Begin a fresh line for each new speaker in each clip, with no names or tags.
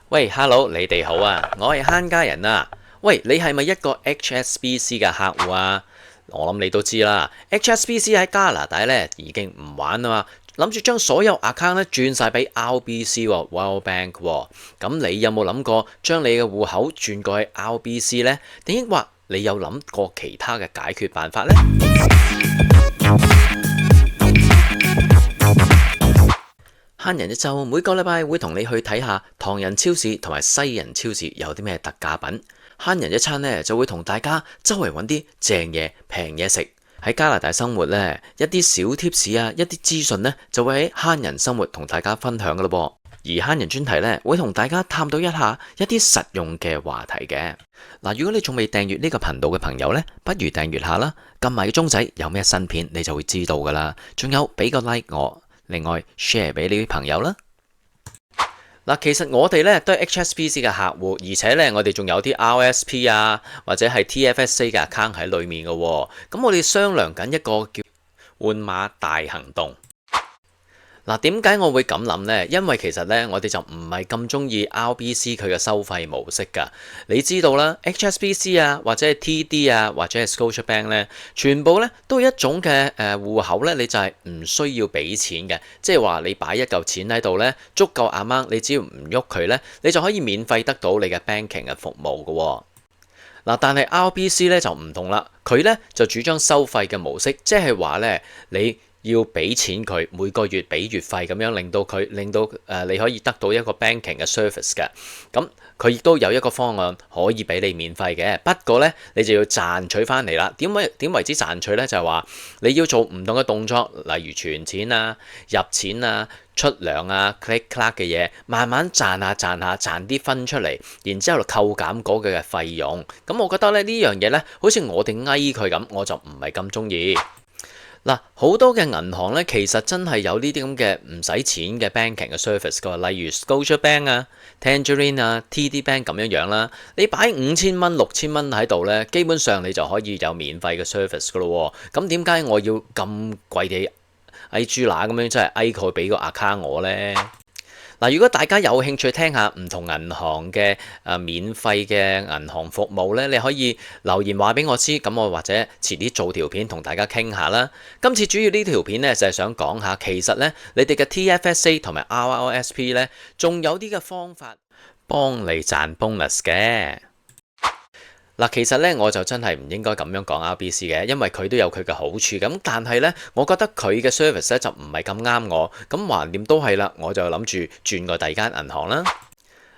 喂，Hello，你哋好啊，我係慳家人啊。喂，你係咪一個 HSBC 嘅客戶啊？我諗你都知啦，HSBC 喺加拿大咧已經唔玩啊嘛，諗住將所有 account 咧轉晒俾 RBC World Bank 喎。咁你有冇諗過將你嘅戶口轉過去 RBC 呢？定抑或你有諗過其他嘅解決辦法呢？慳人一周每個禮拜會同你去睇下唐人超市同埋西人超市有啲咩特價品。慳人一餐呢，就會同大家周圍揾啲正嘢平嘢食。喺加拿大生活呢，一啲小貼士啊，一啲資訊呢，就會喺慳人生活同大家分享噶咯噃。而慳人專題呢，會同大家探討一下一啲實用嘅話題嘅。嗱，如果你仲未訂閱呢個頻道嘅朋友呢，不如訂閱下啦，撳埋個鐘仔，有咩新片你就會知道噶啦。仲有俾個 like 我。另外 share 俾你啲朋友啦。嗱，其實我哋咧都係 HSBC 嘅客戶，而且咧我哋仲有啲 RSP 啊或者係 TFSA 嘅 account 喺裏面嘅。咁我哋商量緊一個叫換碼大行動。嗱，點解我會咁諗呢？因為其實呢，我哋就唔係咁中意 RBC 佢嘅收費模式㗎。你知道啦，HSBC 啊，或者係 TD 啊，或者係 Scotiabank 呢，全部呢都係一種嘅戶口呢，你就係唔需要俾錢嘅，即係話你擺一嚿錢喺度呢，足夠amount，你只要唔喐佢呢，你就可以免費得到你嘅 banking 嘅服務㗎。嗱，但係 RBC 呢就唔同啦，佢呢就主張收費嘅模式，即係話呢，你要俾錢佢，每個月俾月費咁樣，令到你可以得到一個 banking 嘅 service 嘅。咁佢亦都有一個方案可以俾你免費嘅，不過呢，你就要賺取翻嚟啦。點為之賺取呢？就係話你要做唔同嘅動作，例如存錢啊、入錢啊、出糧啊、click clack 嘅嘢，慢慢賺下賺啲分出嚟，然之後就扣減嗰個嘅費用。咁我覺得咧呢樣嘢呢，好似我哋翳佢咁，我就唔係咁中意。嗱，好多嘅銀行咧，其實真係有呢啲咁嘅唔使錢嘅 banking 嘅 service 㗎，例如 Scotiabank 啊、Tangerine 啊、TD Bank 咁樣啦。你擺5000蚊、6000蚊喺度咧，基本上你就可以有免費嘅 service 㗎咯。咁點解我要咁貴地翳豬乸咁樣，真係翳佢俾個 account 我呢？嗱，如果大家有興趣聽下唔同銀行嘅免費嘅銀行服務呢，你可以留言話俾我知，咁我或者遲啲做條片同大家傾下啦。今次主要呢條片呢，就係想講下，其實呢，你哋嘅 TFSA 同埋 RRSP 呢，仲有啲嘅方法幫你賺 bonus 嘅。嗱，其實咧我就真係唔應該咁樣講 RBC 嘅，因為佢都有佢嘅好處。咁但係咧，我覺得佢嘅 service 咧就唔係咁啱我。咁橫掂都係啦，我就諗住轉過第二間銀行啦。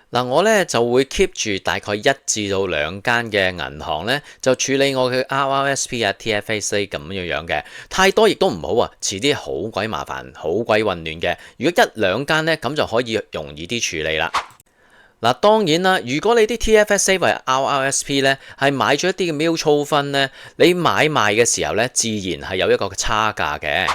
嗱，我咧就會 keep 住大概1至到2間嘅銀行咧，就處理我嘅 RRSP 啊、TFSA 咁樣嘅。太多亦都唔好啊，遲啲好鬼麻煩、好鬼混亂嘅。如果1、2間咧，咁就可以容易啲處理啦。嗱，當然啦，如果你啲 TFSA 或者 RRSP 咧係買咗一啲嘅 mutual fund咧，你買賣嘅時候咧，自然係有一個差價嘅。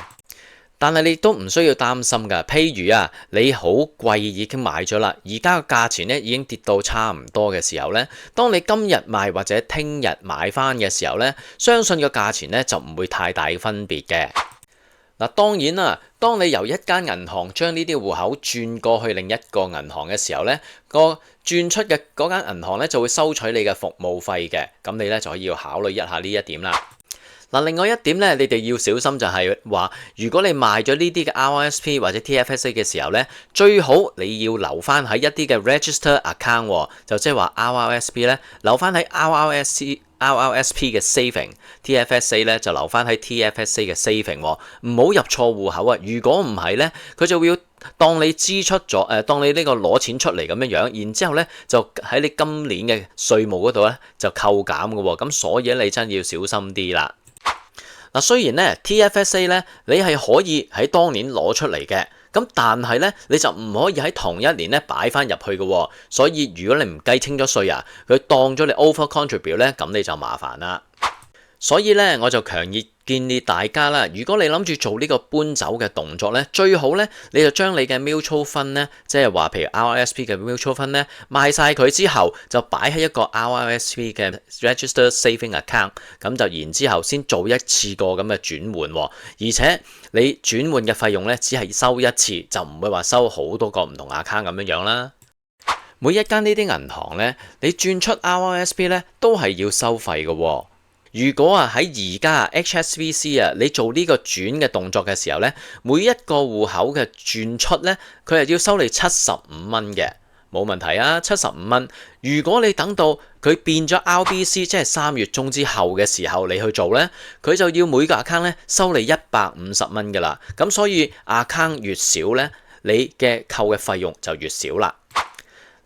但係你都唔需要擔心㗎。譬如啊，你好貴已經買咗啦，而家個價錢咧已經跌到差唔多嘅時候咧，當你今日賣或者聽日買翻嘅時候咧，相信個價錢咧就唔會太大分別嘅。嗱，當然啦，當你由一間銀行將呢啲戶口轉過去另一個銀行嘅時候呢，個轉出嘅嗰間銀行呢就會收取你嘅服務費嘅，咁你呢就可以要考慮一下呢一點啦。嗱，另外一點呢，你哋要小心就係話，如果你賣咗呢啲嘅 RRSP 或者 TFSA 嘅時候呢，最好你要留翻喺一啲嘅 register account，就即係話 RRSP 呢留翻喺 RRSP 嘅 saving，TFSA 咧就留翻喺 TFSA 嘅 saving，唔好入錯戶口啊！如果唔係呢，佢就會當你支出咗當你呢個攞錢出嚟咁樣，然之後呢就喺你今年嘅稅務嗰度呢就扣減嘅喎，咁所以你真係要小心啲啦。嗱，雖然咧 TFSA 咧你係可以喺當年攞出嚟嘅，咁但係咧你就唔可以喺同一年咧擺翻入去嘅，所以如果你唔計清咗稅啊，佢當咗你 over contribute 咧，咁你就麻煩啦。所以咧，我就強烈建議大家啦，如果你諗住做呢個搬走嘅動作咧，最好咧你就將你嘅 mutual fund 咧，即係話譬如 RRSP 嘅 mutual fund 咧，賣晒佢之後，就擺喺一個 RRSP 嘅 register saving account， 咁就然之後先做一次過咁嘅轉換，而且你轉換嘅費用咧只係收一次，就唔會話收好多個唔同 account 咁樣啦。每一間呢啲銀行呢，你轉出 RRSP 呢都係要收費嘅喎。如果喺而家HSBC 你做呢個轉嘅動作嘅時候呢，每一個戶口嘅轉出呢，佢係要收你75蚊嘅，冇問題啊，75蚊。如果你等到佢變咗 RBC，即係3月中之後嘅時候你去做呢，佢就要每個 account 呢收你150蚊㗎啦。咁所以 account 越少呢，你嘅扣嘅費用就越少啦。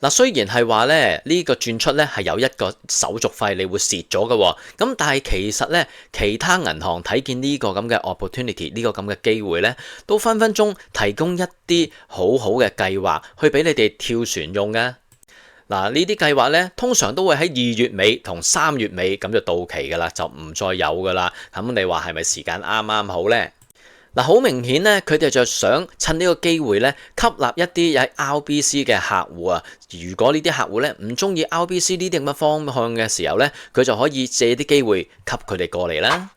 嗱，雖然係話咧呢個轉出咧係有一個手續費，你會蝕咗嘅喎。咁但係其實咧，其他銀行睇見呢個咁嘅 opportunity，呢個咁嘅機會咧，都分分鐘提供一啲好好嘅計劃去俾你哋跳船用嘅。嗱，呢啲計劃咧通常都會喺2月尾同3月尾咁就到期㗎啦，就唔再有㗎啦。咁你話係咪時間啱啱好咧？嗱，好明顯咧，佢哋就想趁呢個機會咧，吸納一啲喺 RBC 嘅客戶啊。如果呢啲客戶咧唔中意 RBC 呢啲咁嘅方向嘅時候咧，佢就可以借啲機會吸佢哋過嚟啦。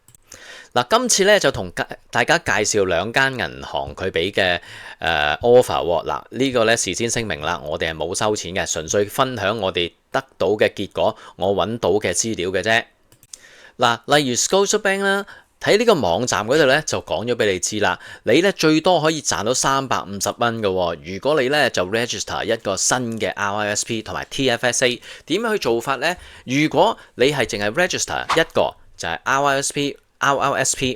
嗱，今次咧就同大家介紹2間銀行佢俾嘅offer 喎。嗱，呢個咧事先聲明啦，我哋係冇收錢嘅，純粹分享我哋得到嘅結果，我揾到嘅資料嘅啫。嗱，例如 Scotiabank 啦。喺呢個網站嗰度咧就講咗俾你知啦，你咧最多可以賺到350蚊嘅喎。如果你咧就 register 一個新嘅 RRSP 同埋 TFSA， 點樣去做法呢？如果你係淨係 register 一個就係 RRSP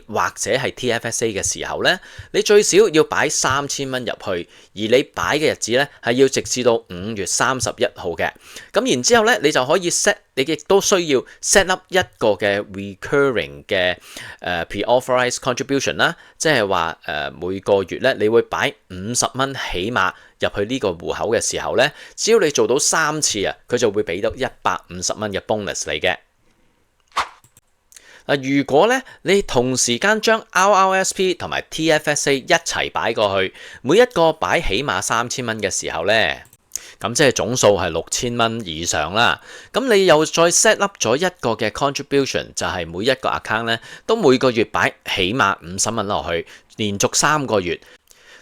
或者係 TFSA 嘅時候呢，你最少要擺3000蚊入去，而你擺嘅日子呢係要直至到5月31號嘅。咁然之後呢，你就可以 set， 你亦都需要 set up 一個嘅 recurring 嘅pre-authorized contribution 啦，即係話每個月呢，你會擺50蚊起碼入去呢個戶口嘅時候呢，只要你做到3次啊，佢就會俾到150蚊嘅 bonus 嚟嘅。如果咧你同時間將 RRSP 同埋 TFSA 一齊擺過去，每一個擺起碼3000蚊嘅時候咧，咁即係總數係6000蚊以上啦。咁你又再 set up 咗一個嘅 contribution， 就係每一個 account 咧都每個月擺起碼50蚊落去，連續3個月。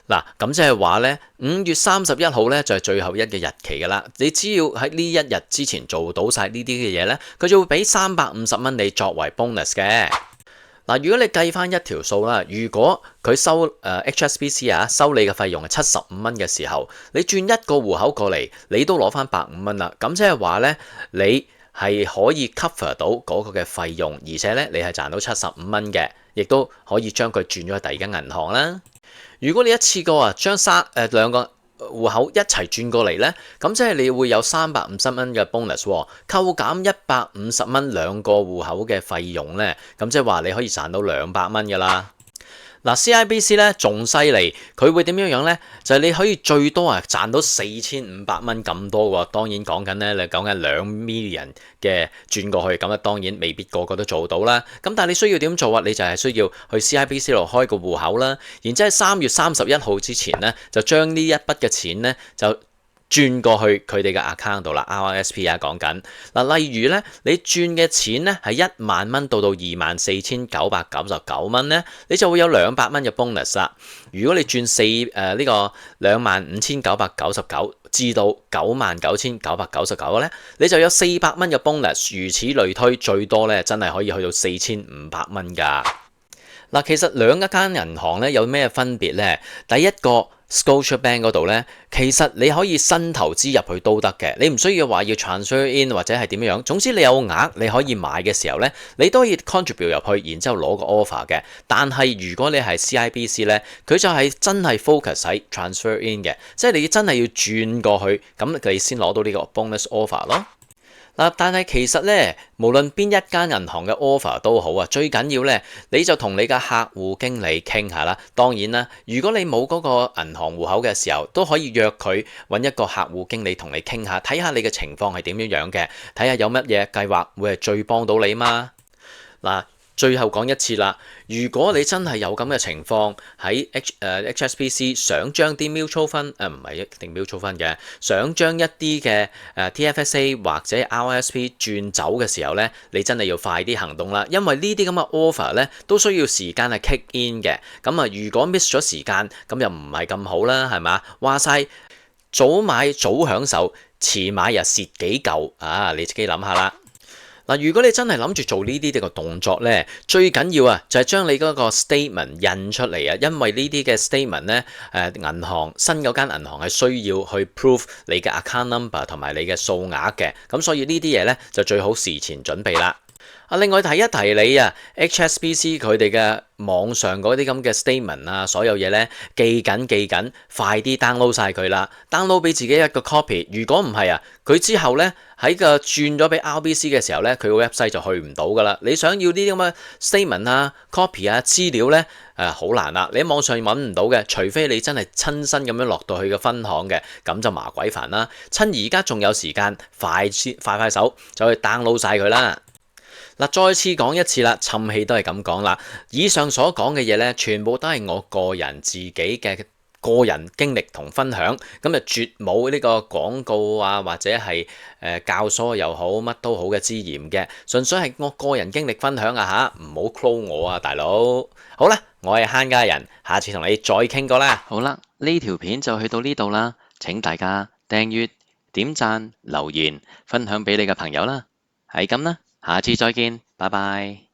嗱，咁即係話咧，5月31號咧就係最後一個日期㗎啦。你只要喺呢一日之前做到晒呢啲嘅嘢咧，佢就會俾350蚊你作為 bonus 嘅。嗱，如果你計翻一條數啦，如果佢收HSBC 收你嘅費用係75蚊嘅時候，你轉一個戶口過嚟，你都攞翻150蚊啦。咁即係話咧，你係可以 cover 到嗰個嘅費用，而且咧你係賺到75蚊嘅，亦都可以將佢轉咗去第二間銀行啦。如果你一次過將兩個戶口一齊轉過嚟呢，咁即係你會有350蚊嘅 bonus，扣減150蚊兩個戶口嘅費用呢，咁即係話你可以賺到200蚊㗎啦。嗱，CIBC 咧仲犀利，佢會點樣呢？就係你可以最多賺到4500蚊咁多喎。當然講緊咧，你講緊2 million 嘅轉過去，咁當然未必個個都做到啦。咁但係你需要點做啊？你就係需要去 CIBC 度開個戶口啦，然之後3月31號之前呢，就將呢一筆嘅錢呢，就轉過去佢哋嘅 account 度啦。RRSP 講緊嗱，例如咧，你轉嘅錢咧係1萬蚊到24,999蚊咧，你就會有200蚊嘅 bonus 啦。如果你轉呢個25,999至到99,999咧，你就有400蚊嘅 bonus。如此類推，最多咧真係可以去到4500蚊㗎。嗱，其實兩間銀行咧有咩分別咧？第一個Scotiabank 嗰度咧，其實你可以新投資入去都得嘅，你唔需要話要 transfer in 或者係點樣。總之你有額你可以買嘅時候咧，你都可以 contribute 入去，然之後攞個 offer 嘅。但係如果你係 CIBC 咧，佢就係真係 focus 喺 transfer in 嘅，即係你真係要轉過去，咁你先攞到呢個 bonus offer 咯。嗱，但係其實咧，無論邊一間銀行嘅 offer 都好啊，最緊要咧，你就同你嘅客戶經理傾下啦。當然啦，如果你冇嗰個銀行戶口嘅時候，都可以約佢揾一個客戶經理同你傾下，睇下你嘅情況係點樣嘅，睇下有乜嘢計劃會係最幫到你嘛。嗱，最後講一次啦，如果你真係有咁嘅情況喺HSBC 想將啲 mutual fund 唔係一定 mutual fund 嘅，想將一啲嘅TFSA 或者 RRSP 轉走嘅時候咧，你真係要快啲行動啦，因為呢啲咁嘅 offer 咧都需要時間係 kick in 嘅。咁如果 miss 咗時間，咁又唔係咁好啦，係嘛？話晒早買早享受，遲買又蝕幾嚿啊！你自己諗下啦。嗱，如果你真係諗住做呢啲嘅動作呢，最緊要啊就係將你嗰個 statement 印出嚟啊，因為呢啲嘅 statement 呢，銀行新嗰間銀行係需要去 prove 你嘅 account number 同埋你嘅數額嘅，咁所以呢啲嘢呢，就最好事前準備啦。另外提一提你啊，HSBC 佢哋嘅網上嗰啲咁嘅 statement 啊，所有嘢咧記緊，快啲 download 晒佢啦，download 俾自己一個 copy。如果唔係啊，佢之後咧喺個轉咗俾 RBC 嘅時候咧，佢個 website 就去唔到噶啦。你想要呢啲咁嘅 statement 啊、copy 啊資料咧，好難啦，你喺網上揾唔到嘅，除非你真係親身咁樣落到去個分行嘅，咁就麻鬼煩啦。趁而家仲有時間，快手就去 download 晒佢啦。嗱，再次講一次啦，氹氣都係咁講啦。以上所講嘅嘢咧，全部都係我個人自己嘅個人經歷同分享，咁就絕冇呢個廣告啊，或者係教唆又好，乜都好嘅之嫌嘅，純粹係我個人經歷分享啊嚇，唔好 call 我啊，大佬。好啦，我係慳家人，下次同你再傾過啦。好啦，呢條片就去到呢度啦，請大家訂閱、點讚、留言、分享俾你嘅朋友啦，係咁啦。下次再見，拜拜。